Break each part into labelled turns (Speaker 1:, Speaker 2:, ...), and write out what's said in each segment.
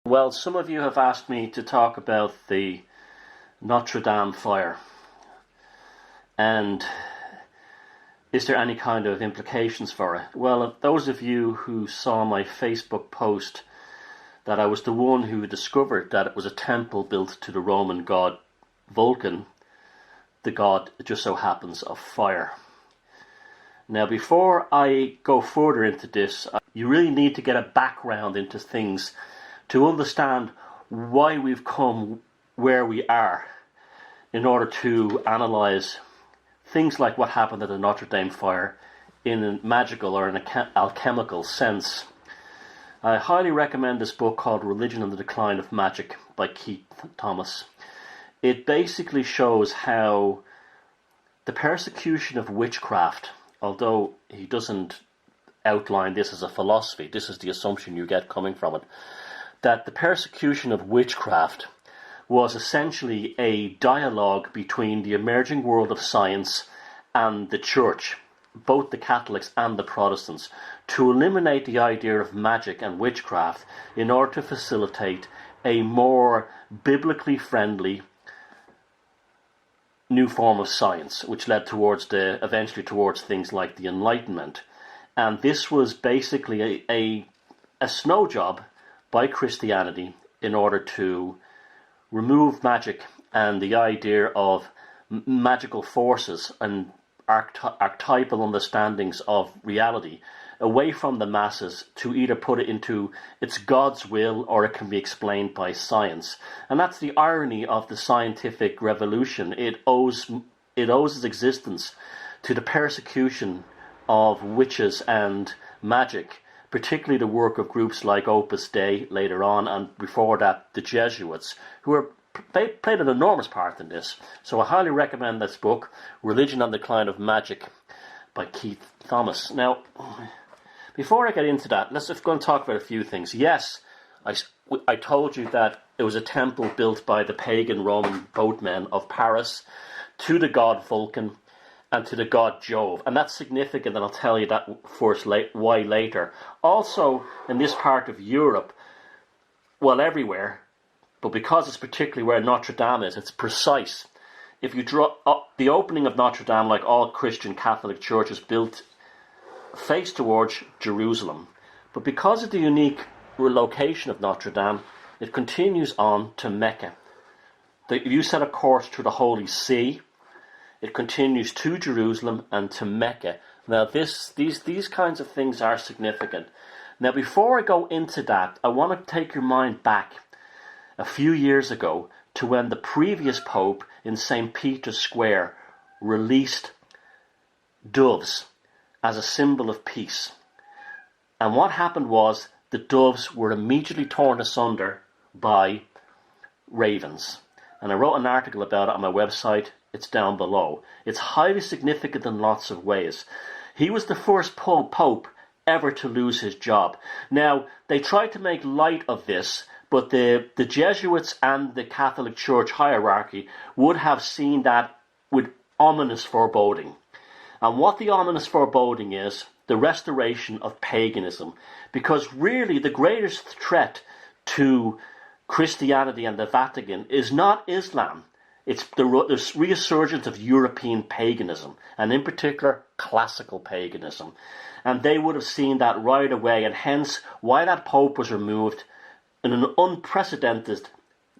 Speaker 1: Well, some of you have asked me to talk about the Notre Dame fire, and is there any kind of implications for it? Well, those of you who saw my Facebook post that I was the one who discovered that it was a temple built to the Roman god Vulcan, the god, it just so happens, of fire. Now, before I go further into this, you really need to get a background into things to understand why we've come where we are in order to analyse things like what happened at the Notre Dame fire in a magical or in an alchemical sense. I highly recommend this book called Religion and the Decline of Magic by Keith Thomas. It basically shows how the persecution of witchcraft, although he doesn't outline this as a philosophy, this is the assumption you get coming from it, that the persecution of witchcraft was essentially a dialogue between the emerging world of science and the church, both the Catholics and the Protestants, to eliminate the idea of magic and witchcraft in order to facilitate a more biblically friendly new form of science, which led eventually towards things like the Enlightenment. And this was basically a snow job by Christianity in order to remove magic and the idea of magical forces and archetypal understandings of reality away from the masses to either put it into it's God's will or it can be explained by science. And that's the irony of the scientific revolution. It owes its existence to the persecution of witches and magic, particularly the work of groups like Opus Dei later on, and before that the Jesuits, they played an enormous part in this. So I highly recommend this book, Religion and the Decline of Magic by Keith Thomas. Now, before I get into that, let's go and talk about a few things. Yes, I told you that it was a temple built by the pagan Roman boatmen of Paris to the god Vulcan and to the god Jove. And that's significant, and I'll tell you that first why later. Also, in this part of Europe, well, everywhere, but because it's particularly where Notre Dame is, it's precise. If you draw up the opening of Notre Dame, like all Christian Catholic churches, built face towards Jerusalem. But because of the unique location of Notre Dame, it continues on to Mecca. If you set a course through the Holy See, it continues to Jerusalem and to Mecca. Now, these kinds of things are significant. Now, before I go into that, I want to take your mind back a few years ago to when the previous Pope in St. Peter's Square released doves as a symbol of peace. And what happened was the doves were immediately torn asunder by ravens. And I wrote an article about it on my website. It's down below. It's highly significant in lots of ways. He was the first Pope ever to lose his job. Now, they tried to make light of this, but the Jesuits and the Catholic Church hierarchy would have seen that with ominous foreboding. And what the ominous foreboding is, the restoration of paganism. Because really the greatest threat to Christianity and the Vatican is not Islam. It's the resurgence of European paganism, and in particular classical paganism. And they would have seen that right away, and hence why that Pope was removed in an unprecedented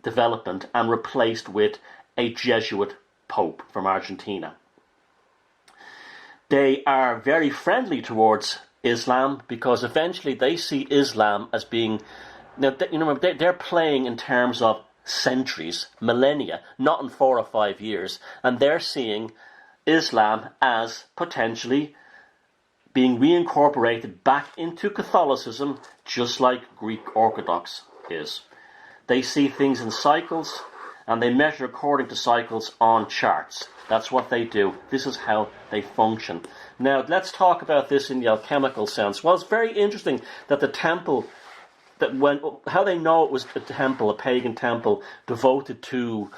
Speaker 1: development and replaced with a Jesuit Pope from Argentina. They are very friendly towards Islam because eventually they see Islam as being, they're playing in terms of centuries, millennia, not in 4 or 5 years, and they're seeing Islam as potentially being reincorporated back into Catholicism, just like Greek Orthodox is. They see things in cycles, and they measure according to cycles on charts. That's what they do. This is how they function. Now, let's talk about this in the alchemical sense. Well, it's very interesting that the temple, how they know it was a temple, a pagan temple, devoted to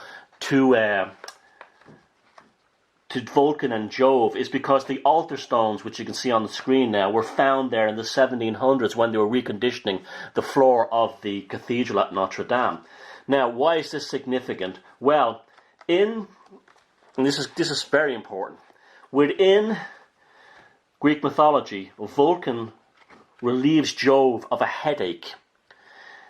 Speaker 1: to Vulcan and Jove is because the altar stones, which you can see on the screen now, were found there in the 1700s when they were reconditioning the floor of the cathedral at Notre Dame. Now, why is this significant? Well, and this is very important, within Greek mythology, Vulcan relieves Jove of a headache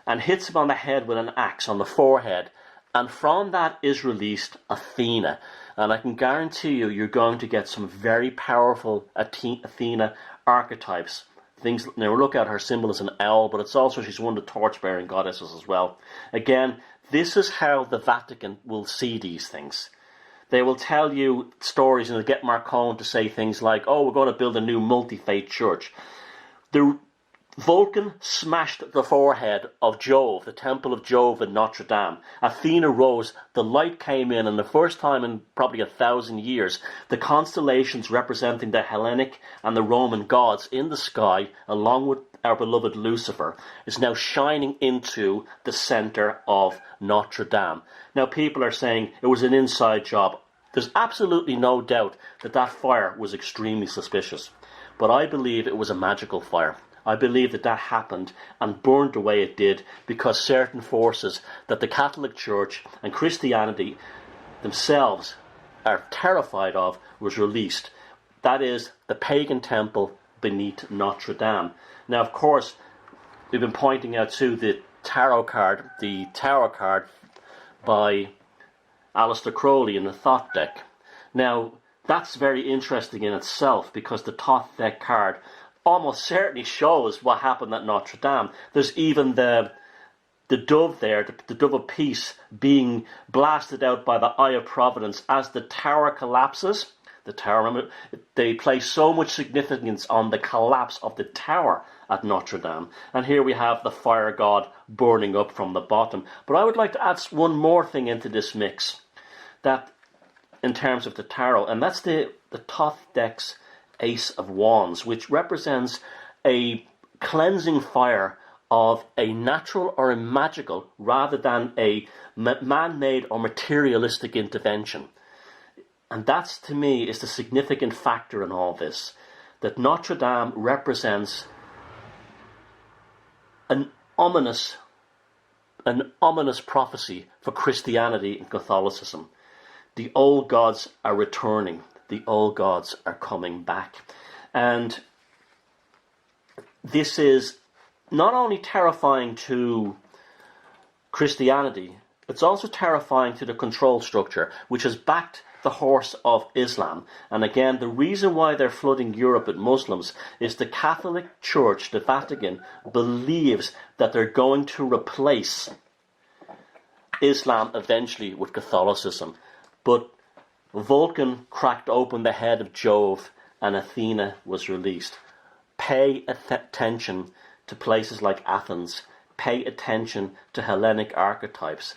Speaker 1: and hits him on the head with an axe on the forehead, and from that is released Athena. And I can guarantee you, you're going to get some very powerful Athena archetypes. Things. Now, look at her symbol as an owl, but it's also, she's one of the torch-bearing goddesses as well. Again, this is how the Vatican will see these things. They will tell you stories, and they'll get Marcon to say things like, oh, we're going to build a new multi-faith church. The Vulcan smashed the forehead of Jove, the temple of Jove in Notre Dame. Athena rose, the light came in, and the first time in probably 1,000 years, the constellations representing the Hellenic and the Roman gods in the sky, along with our beloved Lucifer, is now shining into the center of Notre Dame. Now, people are saying it was an inside job. There's absolutely no doubt that that fire was extremely suspicious. But I believe it was a magical fire. I believe that that happened and burned the way it did because certain forces that the Catholic Church and Christianity themselves are terrified of was released. That is, the pagan temple beneath Notre Dame. Now, of course, we've been pointing out too the tarot card by Aleister Crowley in the Thoth deck. Now, that's very interesting in itself because the Thoth deck card almost certainly shows what happened at Notre Dame. There's even the dove there, the dove of peace, being blasted out by the eye of providence as the tower collapses. The tower, remember, they place so much significance on the collapse of the tower at Notre Dame. And here we have the fire god burning up from the bottom. But I would like to add one more thing into this mix, that in terms of the tarot, and that's the Thoth deck's Ace of Wands, which represents a cleansing fire of a natural or a magical rather than a man-made or materialistic intervention. And that's, to me, is the significant factor in all this, that Notre Dame represents an ominous prophecy for Christianity and Catholicism. The old gods are returning. The old gods are coming back. And this is not only terrifying to Christianity, it's also terrifying to the control structure, which has backed the horse of Islam. And again, the reason why they're flooding Europe with Muslims is the Catholic Church, the Vatican, believes that they're going to replace Islam eventually with Catholicism. But Vulcan cracked open the head of Jove and Athena was released. Pay attention to places like Athens. Pay attention to Hellenic archetypes.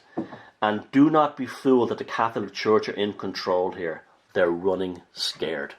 Speaker 1: And do not be fooled that the Catholic Church are in control here. They're running scared.